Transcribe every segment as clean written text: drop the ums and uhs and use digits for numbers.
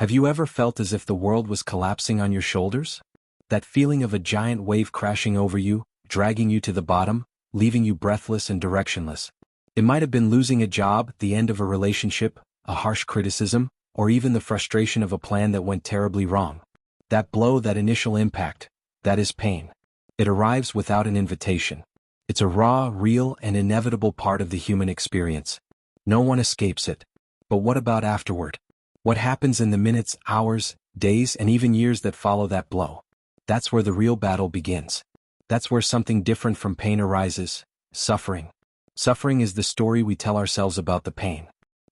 Have you ever felt as if the world was collapsing on your shoulders? That feeling of a giant wave crashing over you, dragging you to the bottom, leaving you breathless and directionless. It might have been losing a job, the end of a relationship, a harsh criticism, or even the frustration of a plan that went terribly wrong. That blow, that initial impact, that is pain. It arrives without an invitation. It's a raw, real, and inevitable part of the human experience. No one escapes it. But what about afterward? What happens in the minutes, hours, days, and even years that follow that blow? That's where the real battle begins. That's where something different from pain arises: suffering. Suffering is the story we tell ourselves about the pain.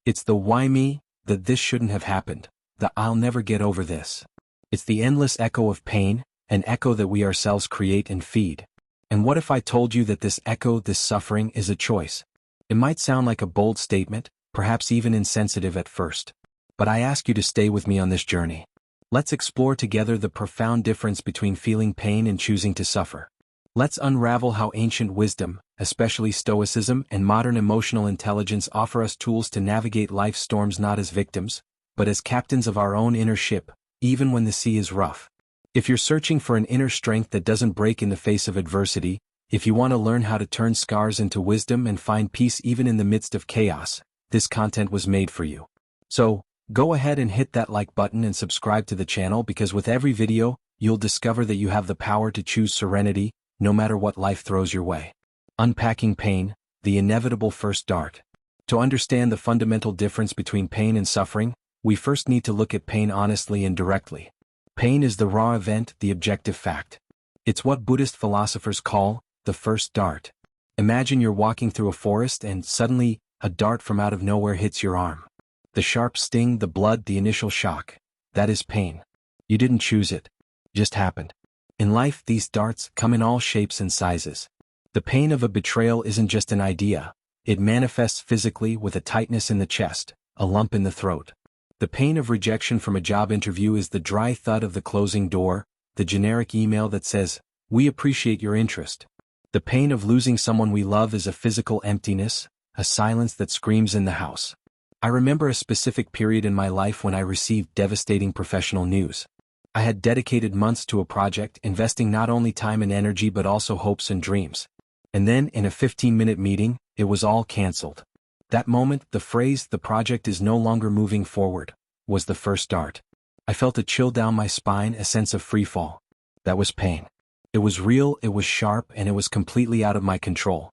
It's the why me, the this shouldn't have happened, the I'll never get over this. It's the endless echo of pain, an echo that we ourselves create and feed. And what if I told you that this echo, this suffering, is a choice? It might sound like a bold statement, perhaps even insensitive at first. But I ask you to stay with me on this journey. Let's explore together the profound difference between feeling pain and choosing to suffer. Let's unravel how ancient wisdom, especially Stoicism and modern emotional intelligence, offer us tools to navigate life's storms not as victims, but as captains of our own inner ship, even when the sea is rough. If you're searching for an inner strength that doesn't break in the face of adversity, if you want to learn how to turn scars into wisdom and find peace even in the midst of chaos, this content was made for you. So, go ahead and hit that like button and subscribe to the channel, because with every video, you'll discover that you have the power to choose serenity, no matter what life throws your way. Unpacking pain, the inevitable first dart. To understand the fundamental difference between pain and suffering, we first need to look at pain honestly and directly. Pain is the raw event, the objective fact. It's what Buddhist philosophers call the first dart. Imagine you're walking through a forest and suddenly, a dart from out of nowhere hits your arm. The sharp sting, the blood, the initial shock. That is pain. You didn't choose it. It just happened. In life, these darts come in all shapes and sizes. The pain of a betrayal isn't just an idea. It manifests physically with a tightness in the chest, a lump in the throat. The pain of rejection from a job interview is the dry thud of the closing door, the generic email that says, "We appreciate your interest." The pain of losing someone we love is a physical emptiness, a silence that screams in the house. I remember a specific period in my life when I received devastating professional news. I had dedicated months to a project, investing not only time and energy but also hopes and dreams. And then, in a 15-minute meeting, it was all cancelled. That moment, the phrase, "the project is no longer moving forward," was the first dart. I felt a chill down my spine, a sense of freefall. That was pain. It was real, it was sharp, and it was completely out of my control.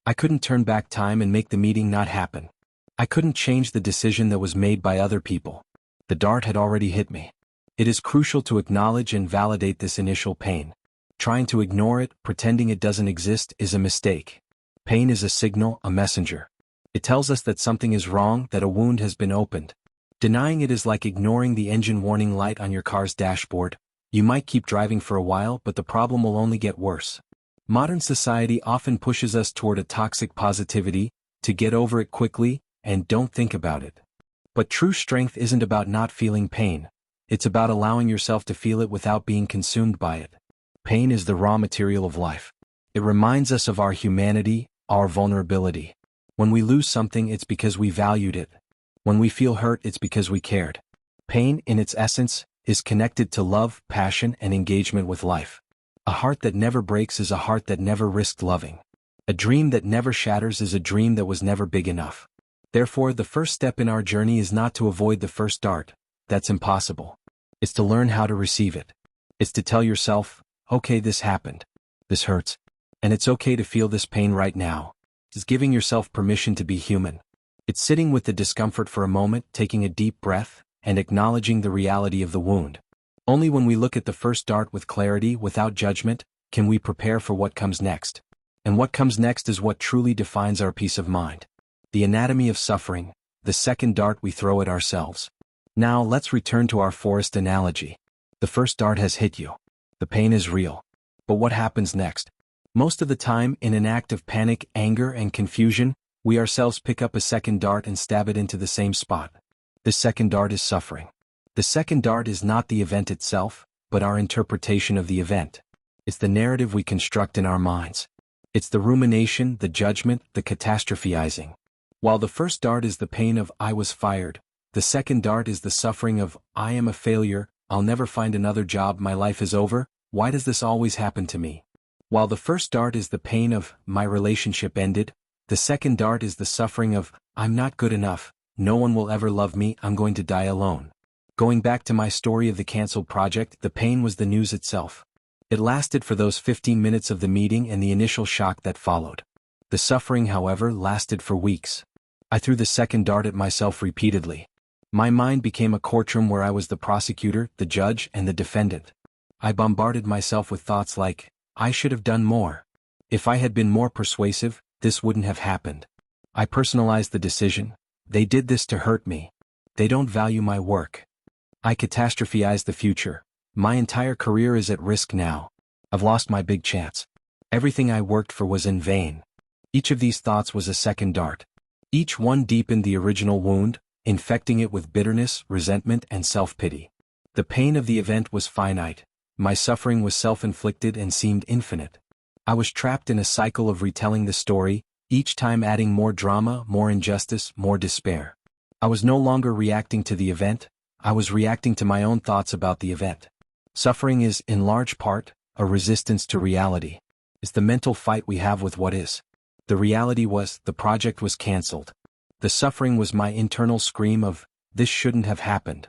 I couldn't turn back time and make the meeting not happen. I couldn't change the decision that was made by other people. The dart had already hit me. It is crucial to acknowledge and validate this initial pain. Trying to ignore it, pretending it doesn't exist, is a mistake. Pain is a signal, a messenger. It tells us that something is wrong, that a wound has been opened. Denying it is like ignoring the engine warning light on your car's dashboard. You might keep driving for a while, but the problem will only get worse. Modern society often pushes us toward a toxic positivity, to get over it quickly, and don't think about it. But true strength isn't about not feeling pain. It's about allowing yourself to feel it without being consumed by it. Pain is the raw material of life. It reminds us of our humanity, our vulnerability. When we lose something, it's because we valued it. When we feel hurt, it's because we cared. Pain, in its essence, is connected to love, passion, and engagement with life. A heart that never breaks is a heart that never risked loving. A dream that never shatters is a dream that was never big enough. Therefore, the first step in our journey is not to avoid the first dart. That's impossible. It's to learn how to receive it. It's to tell yourself, okay, this happened. This hurts. And it's okay to feel this pain right now. It's giving yourself permission to be human. It's sitting with the discomfort for a moment, taking a deep breath, and acknowledging the reality of the wound. Only when we look at the first dart with clarity, without judgment, can we prepare for what comes next. And what comes next is what truly defines our peace of mind. The anatomy of suffering, the second dart we throw at ourselves. Now let's return to our forest analogy. The first dart has hit you. The pain is real. But what happens next? Most of the time, in an act of panic, anger, and confusion, we ourselves pick up a second dart and stab it into the same spot. The second dart is suffering. The second dart is not the event itself, but our interpretation of the event. It's the narrative we construct in our minds. It's the rumination, the judgment, the catastrophizing. While the first dart is the pain of "I was fired," The second dart is the suffering of, I am a failure, I'll never find another job, my life is over, why does this always happen to me? While the first dart is the pain of, my relationship ended, the second dart is the suffering of, I'm not good enough, no one will ever love me, I'm going to die alone. Going back to my story of the canceled project, the pain was the news itself. It lasted for those 15 minutes of the meeting and the initial shock that followed. The suffering, however, lasted for weeks. I threw the second dart at myself repeatedly. My mind became a courtroom where I was the prosecutor, the judge, and the defendant. I bombarded myself with thoughts like, I should have done more. If I had been more persuasive, this wouldn't have happened. I personalized the decision. They did this to hurt me. They don't value my work. I catastrophized the future. My entire career is at risk now. I've lost my big chance. Everything I worked for was in vain. Each of these thoughts was a second dart. Each one deepened the original wound, infecting it with bitterness, resentment, and self-pity. The pain of the event was finite. My suffering was self-inflicted and seemed infinite. I was trapped in a cycle of retelling the story, each time adding more drama, more injustice, more despair. I was no longer reacting to the event, I was reacting to my own thoughts about the event. Suffering is, in large part, a resistance to reality. It's the mental fight we have with what is. The reality was, the project was cancelled. The suffering was my internal scream of, this shouldn't have happened.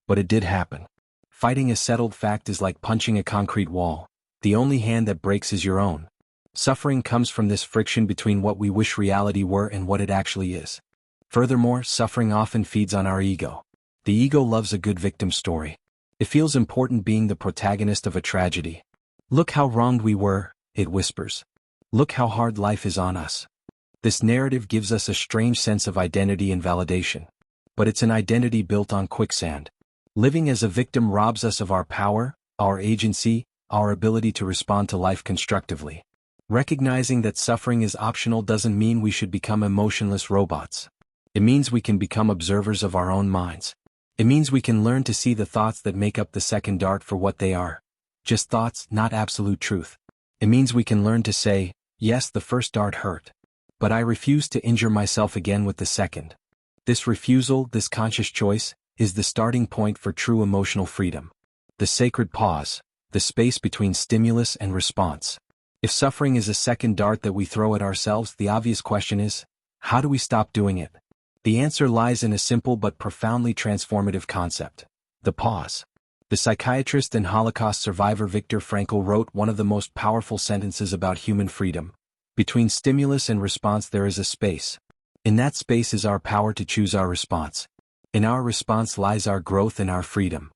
But it did happen. Fighting a settled fact is like punching a concrete wall. The only hand that breaks is your own. Suffering comes from this friction between what we wish reality were and what it actually is. Furthermore, suffering often feeds on our ego. The ego loves a good victim story. It feels important being the protagonist of a tragedy. Look how wronged we were, it whispers. Look how hard life is on us. This narrative gives us a strange sense of identity and validation. But it's an identity built on quicksand. Living as a victim robs us of our power, our agency, our ability to respond to life constructively. Recognizing that suffering is optional doesn't mean we should become emotionless robots. It means we can become observers of our own minds. It means we can learn to see the thoughts that make up the second dart for what they are. Just thoughts, not absolute truth. It means we can learn to say, yes, the first dart hurt. But I refuse to injure myself again with the second. This refusal, this conscious choice, is the starting point for true emotional freedom. The sacred pause, the space between stimulus and response. If suffering is a second dart that we throw at ourselves, the obvious question is, how do we stop doing it? The answer lies in a simple but profoundly transformative concept: the pause. The psychiatrist and Holocaust survivor Viktor Frankl wrote one of the most powerful sentences about human freedom. Between stimulus and response there is a space. In that space is our power to choose our response. In our response lies our growth and our freedom.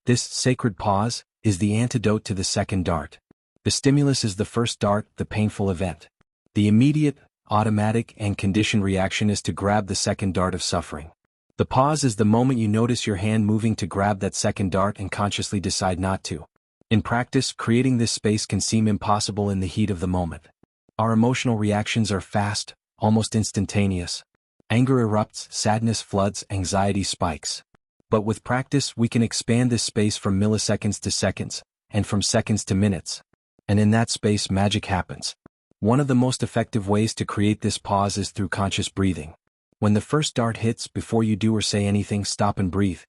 This sacred pause is the antidote to the second dart. The stimulus is the first dart, the painful event. The immediate, automatic, and conditioned reaction is to grab the second dart of suffering. The pause is the moment you notice your hand moving to grab that second dart and consciously decide not to. In practice, creating this space can seem impossible in the heat of the moment. Our emotional reactions are fast, almost instantaneous. Anger erupts, sadness floods, anxiety spikes. But with practice, we can expand this space from milliseconds to seconds, and from seconds to minutes. And in that space, magic happens. One of the most effective ways to create this pause is through conscious breathing. When the first dart hits, before you do or say anything, stop and breathe.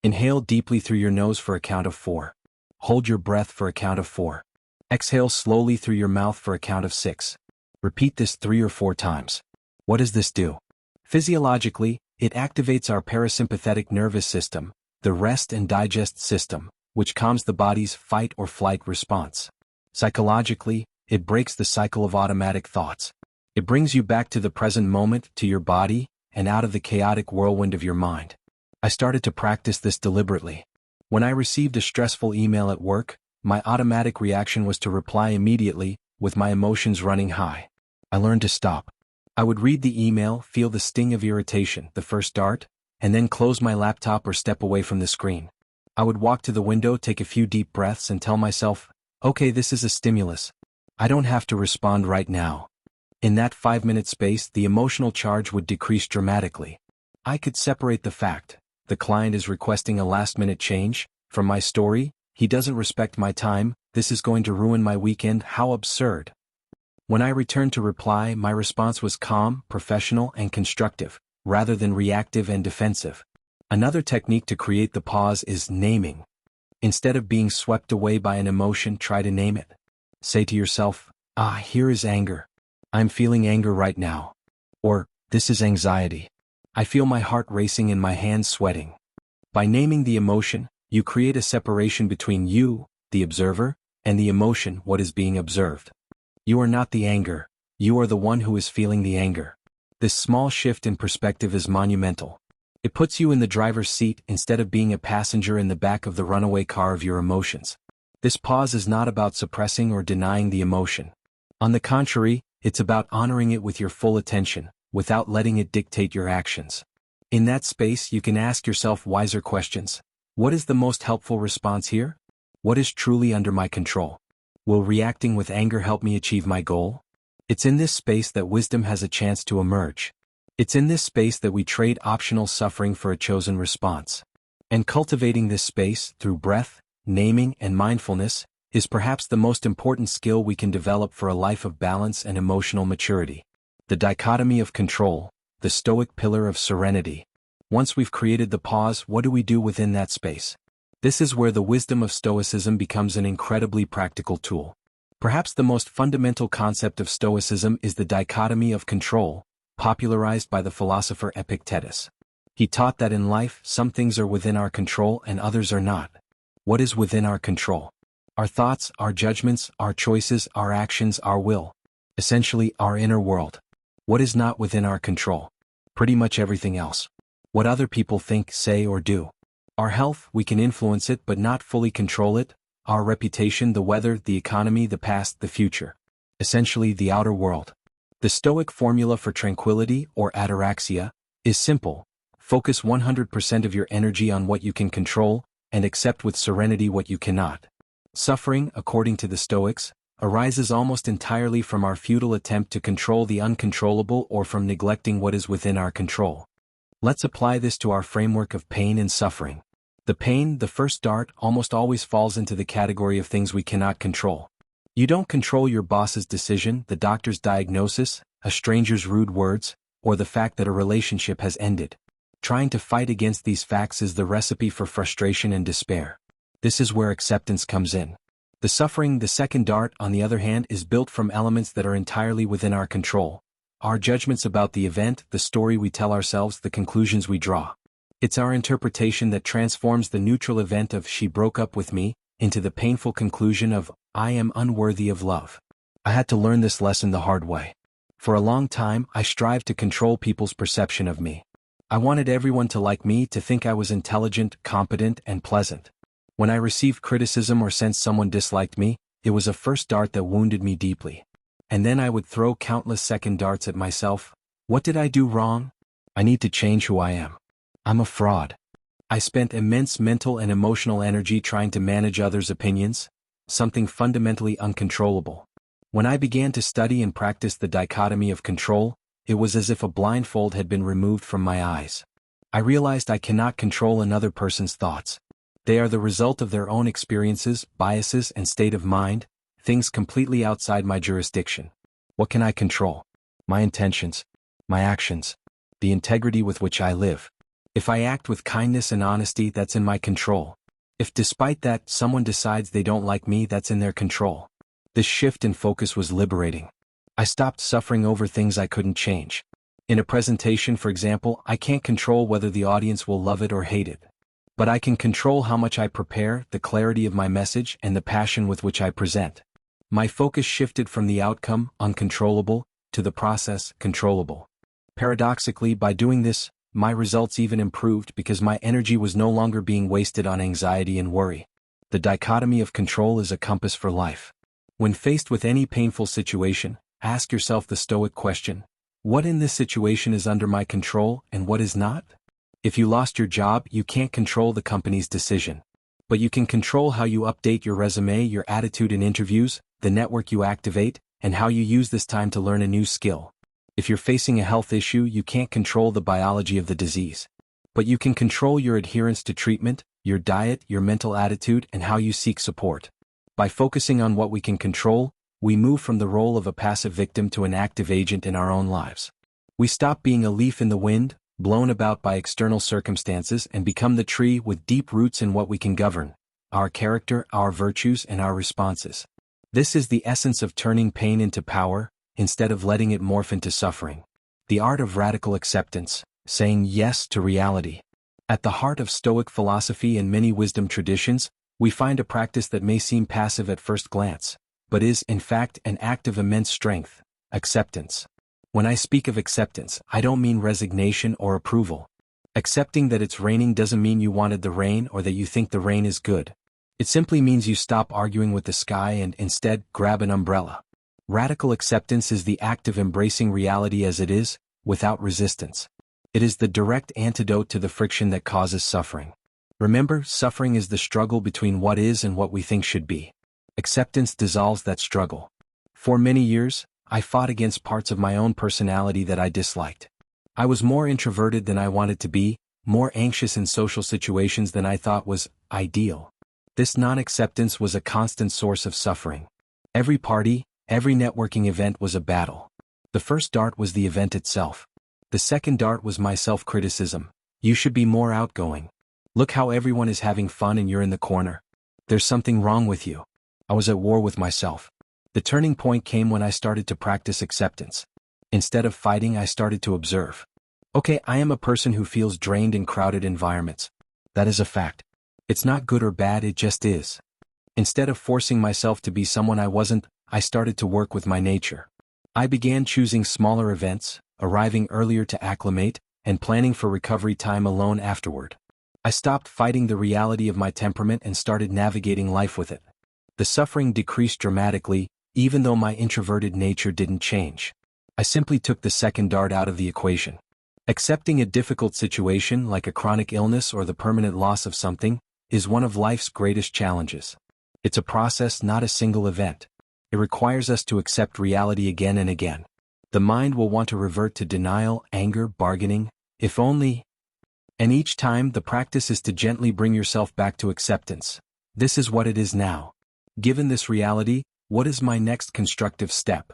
Inhale deeply through your nose for a count of 4. Hold your breath for a count of 4. Exhale slowly through your mouth for a count of 6. Repeat this 3 or 4 times. What does this do? Physiologically, it activates our parasympathetic nervous system, the rest and digest system, which calms the body's fight or flight response. Psychologically, it breaks the cycle of automatic thoughts. It brings you back to the present moment, to your body, and out of the chaotic whirlwind of your mind. I started to practice this deliberately. When I received a stressful email at work, my automatic reaction was to reply immediately, with my emotions running high. I learned to stop. I would read the email, feel the sting of irritation, the first dart, and then close my laptop or step away from the screen. I would walk to the window, take a few deep breaths, and tell myself, okay, this is a stimulus. I don't have to respond right now. In that 5-minute space, the emotional charge would decrease dramatically. I could separate the fact, the client is requesting a last-minute change, from my story, he doesn't respect my time, this is going to ruin my weekend, how absurd. When I returned to reply, my response was calm, professional, and constructive, rather than reactive and defensive. Another technique to create the pause is naming. Instead of being swept away by an emotion, try to name it. Say to yourself, here is anger. I'm feeling anger right now. Or, this is anxiety. I feel my heart racing and my hands sweating. By naming the emotion, you create a separation between you, the observer, and the emotion, what is being observed. You are not the anger, you are the one who is feeling the anger. This small shift in perspective is monumental. It puts you in the driver's seat instead of being a passenger in the back of the runaway car of your emotions. This pause is not about suppressing or denying the emotion. On the contrary, it's about honoring it with your full attention, without letting it dictate your actions. In that space, you can ask yourself wiser questions. What is the most helpful response here? What is truly under my control? Will reacting with anger help me achieve my goal? It's in this space that wisdom has a chance to emerge. It's in this space that we trade optional suffering for a chosen response. And cultivating this space, through breath, naming, and mindfulness, is perhaps the most important skill we can develop for a life of balance and emotional maturity. The dichotomy of control, the Stoic pillar of serenity. Once we've created the pause, what do we do within that space? This is where the wisdom of Stoicism becomes an incredibly practical tool. Perhaps the most fundamental concept of Stoicism is the dichotomy of control, popularized by the philosopher Epictetus. He taught that in life, some things are within our control and others are not. What is within our control? Our thoughts, our judgments, our choices, our actions, our will. Essentially, our inner world. What is not within our control? Pretty much everything else. What other people think, say, or do. Our health, we can influence it but not fully control it. Our reputation, the weather, the economy, the past, the future. Essentially, the outer world. The Stoic formula for tranquility, or ataraxia, is simple. Focus 100% of your energy on what you can control, and accept with serenity what you cannot. Suffering, according to the Stoics, arises almost entirely from our futile attempt to control the uncontrollable or from neglecting what is within our control. Let's apply this to our framework of pain and suffering. The pain, the first dart, almost always falls into the category of things we cannot control. You don't control your boss's decision, the doctor's diagnosis, a stranger's rude words, or the fact that a relationship has ended. Trying to fight against these facts is the recipe for frustration and despair. This is where acceptance comes in. The suffering, the second dart, on the other hand, is built from elements that are entirely within our control. Our judgments about the event, the story we tell ourselves, the conclusions we draw. It's our interpretation that transforms the neutral event of "she broke up with me" into the painful conclusion of "I am unworthy of love." I had to learn this lesson the hard way. For a long time, I strived to control people's perception of me. I wanted everyone to like me, to think I was intelligent, competent, and pleasant. When I received criticism or sensed someone disliked me, it was a first dart that wounded me deeply. And then I would throw countless second darts at myself. What did I do wrong? I need to change who I am. I'm a fraud. I spent immense mental and emotional energy trying to manage others' opinions, something fundamentally uncontrollable. When I began to study and practice the dichotomy of control, it was as if a blindfold had been removed from my eyes. I realized I cannot control another person's thoughts. They are the result of their own experiences, biases, and state of mind, things completely outside my jurisdiction. What can I control? My intentions, my actions, the integrity with which I live. If I act with kindness and honesty, that's in my control. If despite that, someone decides they don't like me, that's in their control. This shift in focus was liberating. I stopped suffering over things I couldn't change. In a presentation, for example, I can't control whether the audience will love it or hate it. But I can control how much I prepare, the clarity of my message, and the passion with which I present. My focus shifted from the outcome, uncontrollable, to the process, controllable. Paradoxically, by doing this, my results even improved because my energy was no longer being wasted on anxiety and worry. The dichotomy of control is a compass for life. When faced with any painful situation, ask yourself the Stoic question: what in this situation is under my control and what is not? If you lost your job, you can't control the company's decision. But you can control how you update your resume, your attitude in interviews, the network you activate, and how you use this time to learn a new skill. If you're facing a health issue, you can't control the biology of the disease. But you can control your adherence to treatment, your diet, your mental attitude, and how you seek support. By focusing on what we can control, we move from the role of a passive victim to an active agent in our own lives. We stop being a leaf in the wind, blown about by external circumstances, and become the tree with deep roots in what we can govern: our character, our virtues, and our responses. This is the essence of turning pain into power, instead of letting it morph into suffering. The art of radical acceptance, saying yes to reality. At the heart of Stoic philosophy and many wisdom traditions, we find a practice that may seem passive at first glance, but is, in fact, an act of immense strength: acceptance. When I speak of acceptance, I don't mean resignation or approval. Accepting that it's raining doesn't mean you wanted the rain or that you think the rain is good. It simply means you stop arguing with the sky and instead grab an umbrella. Radical acceptance is the act of embracing reality as it is, without resistance. It is the direct antidote to the friction that causes suffering. Remember, suffering is the struggle between what is and what we think should be. Acceptance dissolves that struggle. For many years, I fought against parts of my own personality that I disliked. I was more introverted than I wanted to be, more anxious in social situations than I thought was ideal. This non-acceptance was a constant source of suffering. Every party, every networking event was a battle. The first dart was the event itself. The second dart was my self-criticism. You should be more outgoing. Look how everyone is having fun and you're in the corner. There's something wrong with you. I was at war with myself. The turning point came when I started to practice acceptance. Instead of fighting, I started to observe. Okay, I am a person who feels drained in crowded environments. That is a fact. It's not good or bad, it just is. Instead of forcing myself to be someone I wasn't, I started to work with my nature. I began choosing smaller events, arriving earlier to acclimate, and planning for recovery time alone afterward. I stopped fighting the reality of my temperament and started navigating life with it. The suffering decreased dramatically, even though my introverted nature didn't change. I simply took the second dart out of the equation. Accepting a difficult situation like a chronic illness or the permanent loss of something is one of life's greatest challenges. It's a process, not a single event. It requires us to accept reality again and again. The mind will want to revert to denial, anger, bargaining, if only. And each time, the practice is to gently bring yourself back to acceptance. This is what it is now. Given this reality, what is my next constructive step?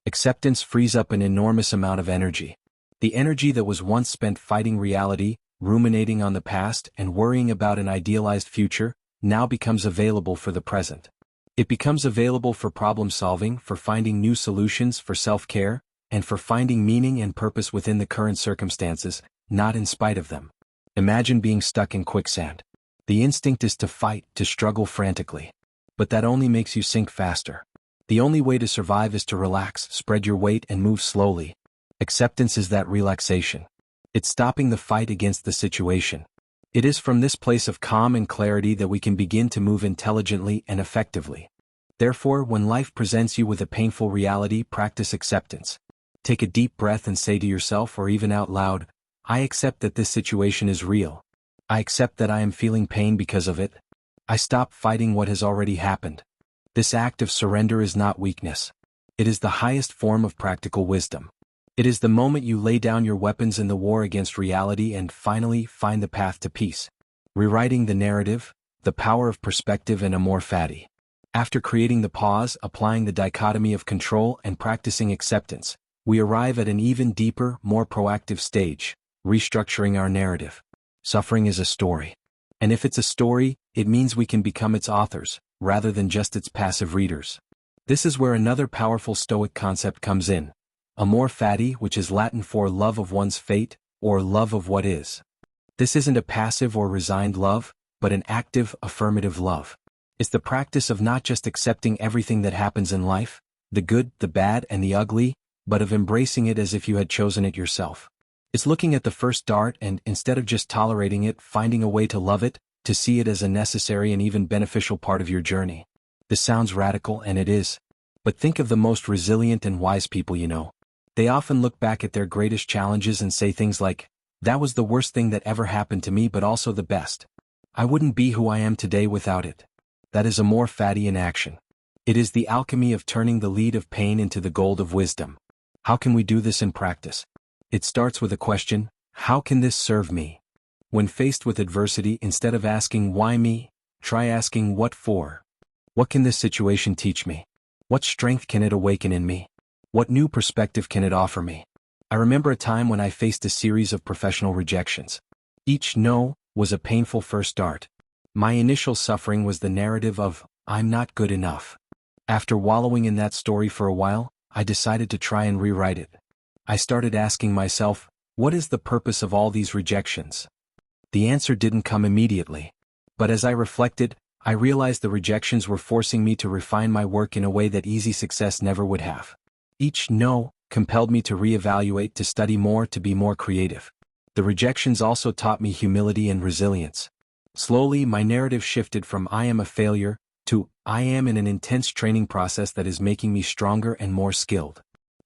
Acceptance frees up an enormous amount of energy. The energy that was once spent fighting reality, ruminating on the past, and worrying about an idealized future, now becomes available for the present. It becomes available for problem solving, for finding new solutions, for self-care, and for finding meaning and purpose within the current circumstances, not in spite of them. Imagine being stuck in quicksand. The instinct is to fight, to struggle frantically. But that only makes you sink faster. The only way to survive is to relax, spread your weight, and move slowly. Acceptance is that relaxation. It's stopping the fight against the situation. It is from this place of calm and clarity that we can begin to move intelligently and effectively. Therefore, when life presents you with a painful reality, practice acceptance. Take a deep breath and say to yourself, or even out loud, I accept that this situation is real. I accept that I am feeling pain because of it. I stop fighting what has already happened. This act of surrender is not weakness. It is the highest form of practical wisdom. It is the moment you lay down your weapons in the war against reality and finally find the path to peace. Rewriting the narrative, the power of perspective and amor fati. After creating the pause, applying the dichotomy of control and practicing acceptance, we arrive at an even deeper, more proactive stage, restructuring our narrative. Suffering is a story. And if it's a story, it means we can become its authors, rather than just its passive readers. This is where another powerful Stoic concept comes in. Amor fati, which is Latin for love of one's fate, or love of what is. This isn't a passive or resigned love, but an active, affirmative love. It's the practice of not just accepting everything that happens in life, the good, the bad, and the ugly, but of embracing it as if you had chosen it yourself. It's looking at the first dart and, instead of just tolerating it, finding a way to love it, to see it as a necessary and even beneficial part of your journey. This sounds radical, and it is. But think of the most resilient and wise people you know. They often look back at their greatest challenges and say things like, that was the worst thing that ever happened to me but also the best. I wouldn't be who I am today without it. That is amor fati in action. It is the alchemy of turning the lead of pain into the gold of wisdom. How can we do this in practice? It starts with a question, how can this serve me? When faced with adversity, instead of asking why me, try asking what for. What can this situation teach me? What strength can it awaken in me? What new perspective can it offer me? I remember a time when I faced a series of professional rejections. Each no was a painful first start. My initial suffering was the narrative of, I'm not good enough. After wallowing in that story for a while, I decided to try and rewrite it. I started asking myself, what is the purpose of all these rejections? The answer didn't come immediately. But as I reflected, I realized the rejections were forcing me to refine my work in a way that easy success never would have. Each no compelled me to reevaluate, to study more, to be more creative. The rejections also taught me humility and resilience. Slowly, my narrative shifted from I am a failure to I am in an intense training process that is making me stronger and more skilled.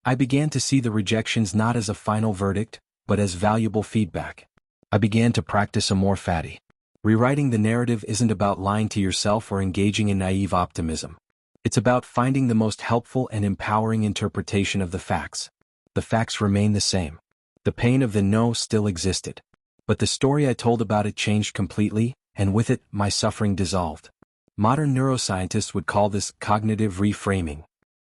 I began to see the rejections not as a final verdict, but as valuable feedback. I began to practice a more fatty. Rewriting the narrative isn't about lying to yourself or engaging in naive optimism. It's about finding the most helpful and empowering interpretation of the facts. The facts remain the same. The pain of the no still existed. But the story I told about it changed completely, and with it, my suffering dissolved. Modern neuroscientists would call this cognitive reframing.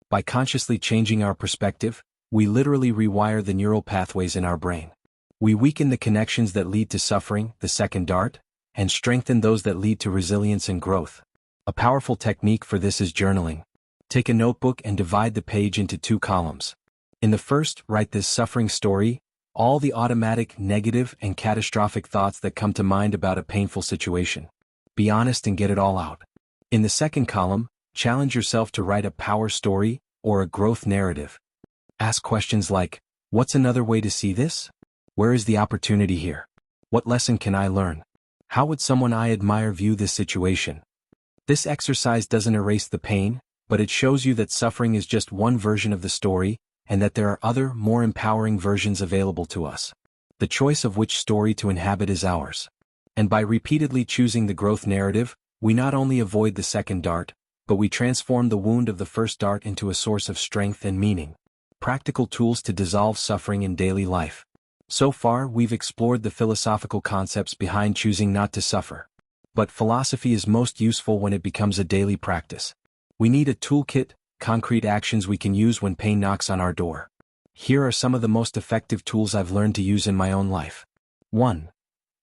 By consciously changing our perspective, we literally rewire the neural pathways in our brain. We weaken the connections that lead to suffering, the second dart, and strengthen those that lead to resilience and growth. A powerful technique for this is journaling. Take a notebook and divide the page into 2 columns. In the first, write this suffering story, all the automatic, negative, and catastrophic thoughts that come to mind about a painful situation. Be honest and get it all out. In the second column, challenge yourself to write a power story or a growth narrative. Ask questions like, what's another way to see this? Where is the opportunity here? What lesson can I learn? How would someone I admire view this situation? This exercise doesn't erase the pain, but it shows you that suffering is just one version of the story, and that there are other, more empowering versions available to us. The choice of which story to inhabit is ours. And by repeatedly choosing the growth narrative, we not only avoid the second dart, but we transform the wound of the first dart into a source of strength and meaning. Practical tools to dissolve suffering in daily life. So far, we've explored the philosophical concepts behind choosing not to suffer. But philosophy is most useful when it becomes a daily practice. We need a toolkit, concrete actions we can use when pain knocks on our door. Here are some of the most effective tools I've learned to use in my own life. 1.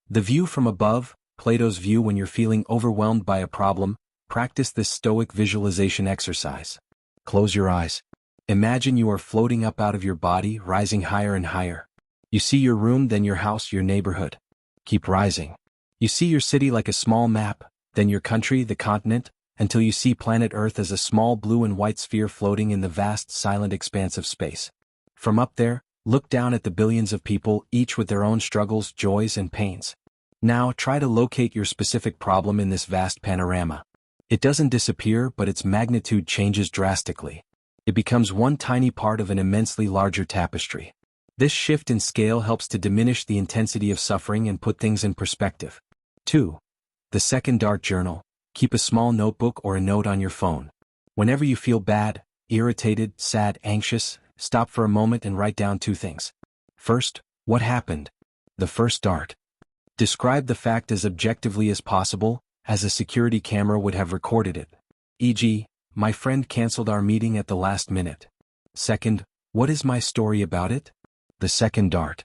The view from above, Plato's view. When you're feeling overwhelmed by a problem, practice this Stoic visualization exercise. Close your eyes. Imagine you are floating up out of your body, rising higher and higher. You see your room, then your house, your neighborhood. Keep rising. You see your city like a small map, then your country, the continent, until you see planet Earth as a small blue and white sphere floating in the vast, silent expanse of space. From up there, look down at the billions of people, each with their own struggles, joys, and pains. Now try to locate your specific problem in this vast panorama. It doesn't disappear, but its magnitude changes drastically. It becomes one tiny part of an immensely larger tapestry. This shift in scale helps to diminish the intensity of suffering and put things in perspective. 2. The second dart journal. Keep a small notebook or a note on your phone. Whenever you feel bad, irritated, sad, anxious, stop for a moment and write down 2 things. First, what happened? The first dart. Describe the fact as objectively as possible, as a security camera would have recorded it. E.g., my friend canceled our meeting at the last minute. Second, what is my story about it? The second dart.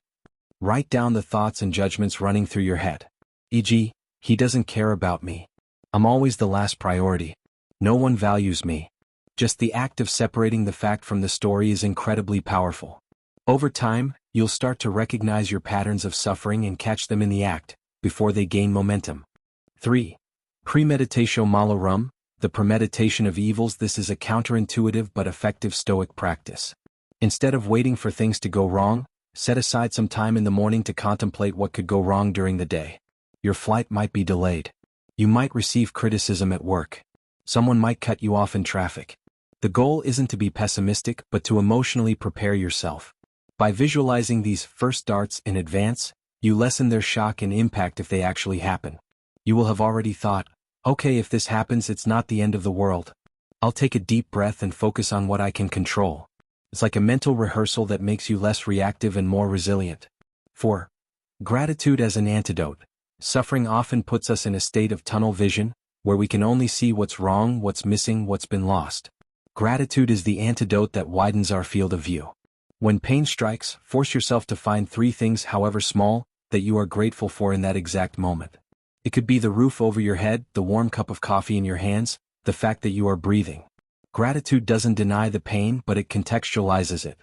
Write down the thoughts and judgments running through your head. E.g., he doesn't care about me. I'm always the last priority. No one values me. Just the act of separating the fact from the story is incredibly powerful. Over time, you'll start to recognize your patterns of suffering and catch them in the act, before they gain momentum. 3. Premeditatio malorum, the premeditation of evils. This is a counterintuitive but effective Stoic practice. Instead of waiting for things to go wrong, set aside some time in the morning to contemplate what could go wrong during the day. Your flight might be delayed. You might receive criticism at work. Someone might cut you off in traffic. The goal isn't to be pessimistic, but to emotionally prepare yourself. By visualizing these first darts in advance, you lessen their shock and impact if they actually happen. You will have already thought, okay, if this happens, it's not the end of the world. I'll take a deep breath and focus on what I can control. It's like a mental rehearsal that makes you less reactive and more resilient. 4. Gratitude as an antidote. Suffering often puts us in a state of tunnel vision, where we can only see what's wrong, what's missing, what's been lost. Gratitude is the antidote that widens our field of view. When pain strikes, force yourself to find 3 things, however small, that you are grateful for in that exact moment. It could be the roof over your head, the warm cup of coffee in your hands, the fact that you are breathing. Gratitude doesn't deny the pain, but it contextualizes it.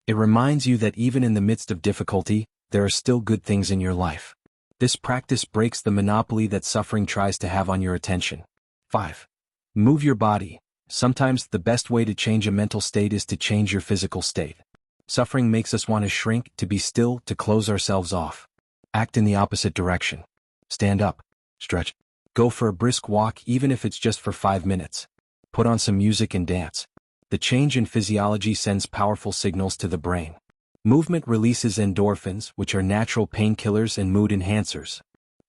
It reminds you that even in the midst of difficulty, there are still good things in your life. This practice breaks the monopoly that suffering tries to have on your attention. 5. Move your body. Sometimes the best way to change a mental state is to change your physical state. Suffering makes us want to shrink, to be still, to close ourselves off. Act in the opposite direction. Stand up. Stretch. Go for a brisk walk, even if it's just for 5 minutes. Put on some music and dance. The change in physiology sends powerful signals to the brain. Movement releases endorphins, which are natural painkillers and mood enhancers.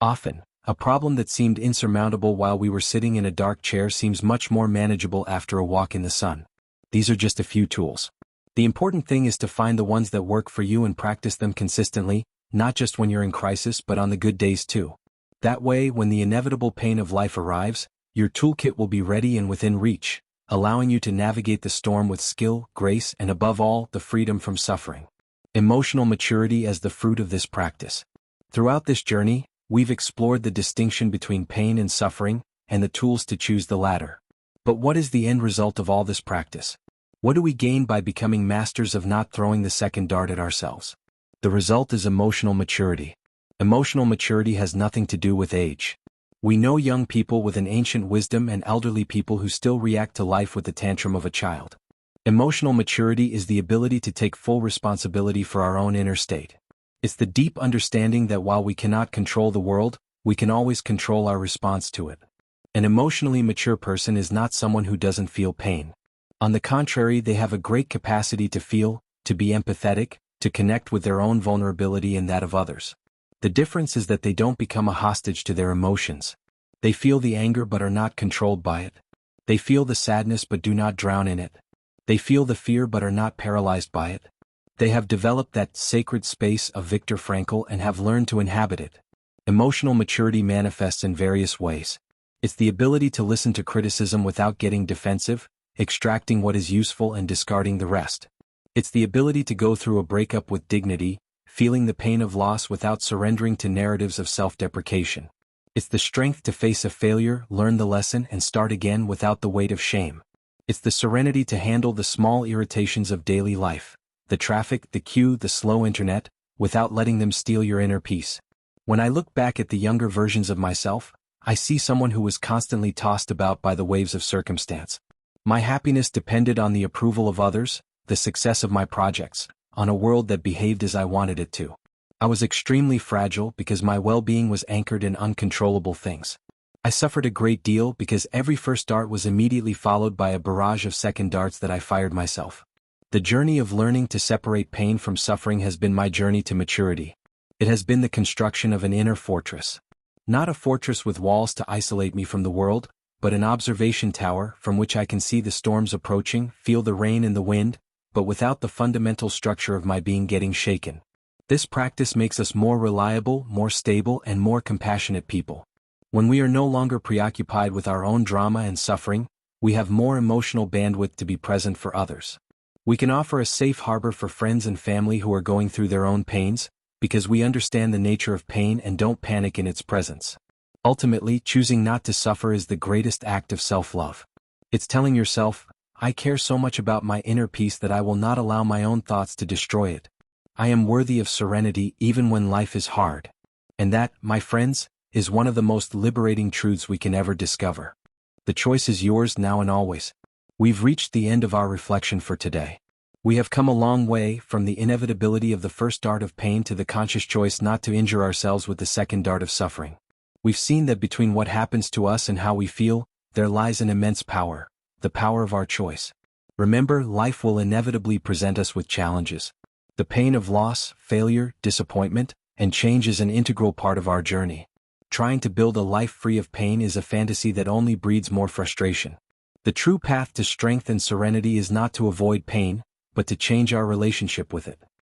Often, a problem that seemed insurmountable while we were sitting in a dark chair seems much more manageable after a walk in the sun. These are just a few tools. The important thing is to find the ones that work for you and practice them consistently, not just when you're in crisis but on the good days too. That way, when the inevitable pain of life arrives, your toolkit will be ready and within reach, allowing you to navigate the storm with skill, grace, and above all, the freedom from suffering. Emotional maturity as the fruit of this practice. Throughout this journey, we've explored the distinction between pain and suffering, and the tools to choose the latter. But what is the end result of all this practice? What do we gain by becoming masters of not throwing the second dart at ourselves? The result is emotional maturity. Emotional maturity has nothing to do with age. We know young people with an ancient wisdom and elderly people who still react to life with the tantrum of a child. Emotional maturity is the ability to take full responsibility for our own inner state. It's the deep understanding that while we cannot control the world, we can always control our response to it. An emotionally mature person is not someone who doesn't feel pain. On the contrary, they have a great capacity to feel, to be empathetic, to connect with their own vulnerability and that of others. The difference is that they don't become a hostage to their emotions. They feel the anger but are not controlled by it. They feel the sadness but do not drown in it. They feel the fear but are not paralyzed by it. They have developed that sacred space of Viktor Frankl and have learned to inhabit it. Emotional maturity manifests in various ways. It's the ability to listen to criticism without getting defensive, extracting what is useful and discarding the rest. It's the ability to go through a breakup with dignity, feeling the pain of loss without surrendering to narratives of self-deprecation. It's the strength to face a failure, learn the lesson, and start again without the weight of shame. It's the serenity to handle the small irritations of daily life, the traffic, the queue, the slow internet, without letting them steal your inner peace. When I look back at the younger versions of myself, I see someone who was constantly tossed about by the waves of circumstance. My happiness depended on the approval of others, the success of my projects, on a world that behaved as I wanted it to. I was extremely fragile because my well-being was anchored in uncontrollable things. I suffered a great deal because every first dart was immediately followed by a barrage of second darts that I fired myself. The journey of learning to separate pain from suffering has been my journey to maturity. It has been the construction of an inner fortress. Not a fortress with walls to isolate me from the world, but an observation tower from which I can see the storms approaching, feel the rain and the wind, but without the fundamental structure of my being getting shaken. This practice makes us more reliable, more stable, and more compassionate people. When we are no longer preoccupied with our own drama and suffering, we have more emotional bandwidth to be present for others. We can offer a safe harbor for friends and family who are going through their own pains, because we understand the nature of pain and don't panic in its presence. Ultimately, choosing not to suffer is the greatest act of self-love. It's telling yourself, I care so much about my inner peace that I will not allow my own thoughts to destroy it. I am worthy of serenity even when life is hard. And that, my friends, is one of the most liberating truths we can ever discover. The choice is yours now and always. We've reached the end of our reflection for today. We have come a long way from the inevitability of the first dart of pain to the conscious choice not to injure ourselves with the second dart of suffering. We've seen that between what happens to us and how we feel, there lies an immense power. The power of our choice. Remember, life will inevitably present us with challenges. The pain of loss, failure, disappointment, and change is an integral part of our journey. Trying to build a life free of pain is a fantasy that only breeds more frustration. The true path to strength and serenity is not to avoid pain, but to change our relationship with it.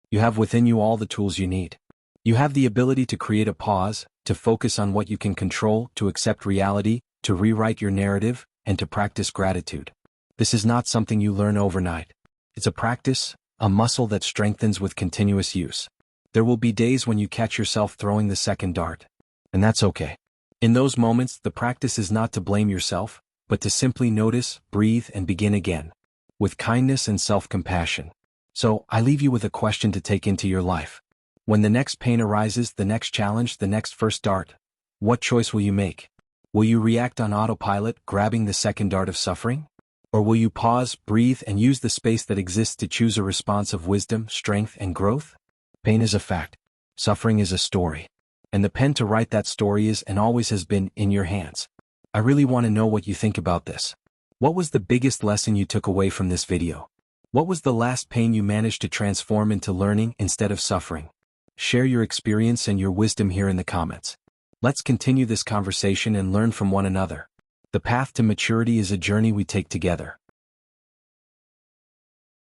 You have within you all the tools you need. You have the ability to create a pause, to focus on what you can control, to accept reality, to rewrite your narrative, and to practice gratitude. This is not something you learn overnight. It's a practice, a muscle that strengthens with continuous use. There will be days when you catch yourself throwing the second dart. And that's okay. In those moments, the practice is not to blame yourself, but to simply notice, breathe, and begin again, with kindness and self-compassion. So, I leave you with a question to take into your life. When the next pain arises, the next challenge, the next first dart, what choice will you make? Will you react on autopilot, grabbing the second dart of suffering? Or will you pause, breathe, and use the space that exists to choose a response of wisdom, strength, and growth? Pain is a fact. Suffering is a story. And the pen to write that story is and always has been in your hands. I really want to know what you think about this. What was the biggest lesson you took away from this video? What was the last pain you managed to transform into learning instead of suffering? Share your experience and your wisdom here in the comments. Let's continue this conversation and learn from one another. The path to maturity is a journey we take together.